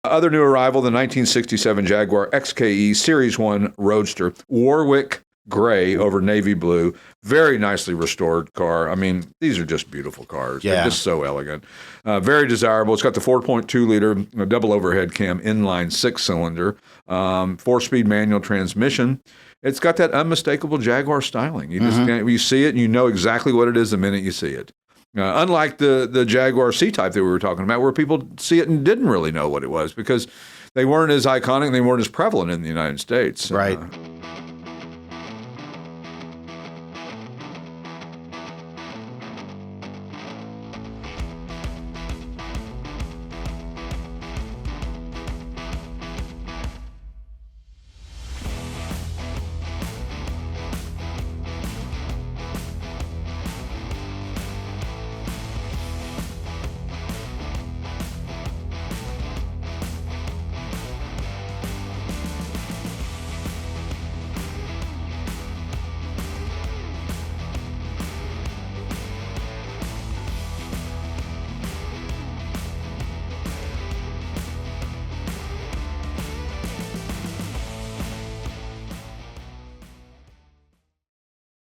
Other new arrival, the 1967 Jaguar XKE Series 1 Roadster, Warwick gray over navy blue. Very nicely restored car. I mean, these are just beautiful cars. Yeah. They're just so elegant. Very desirable. It's got the 4.2-liter double overhead cam inline 6-cylinder, 4-speed manual transmission. It's got that unmistakable Jaguar styling. You just you see it and you know exactly what it is the minute you see it. Unlike the Jaguar C-Type that we were talking about, where people see it and didn't really know what it was because they weren't as iconic, they weren't as prevalent in the United States. Right.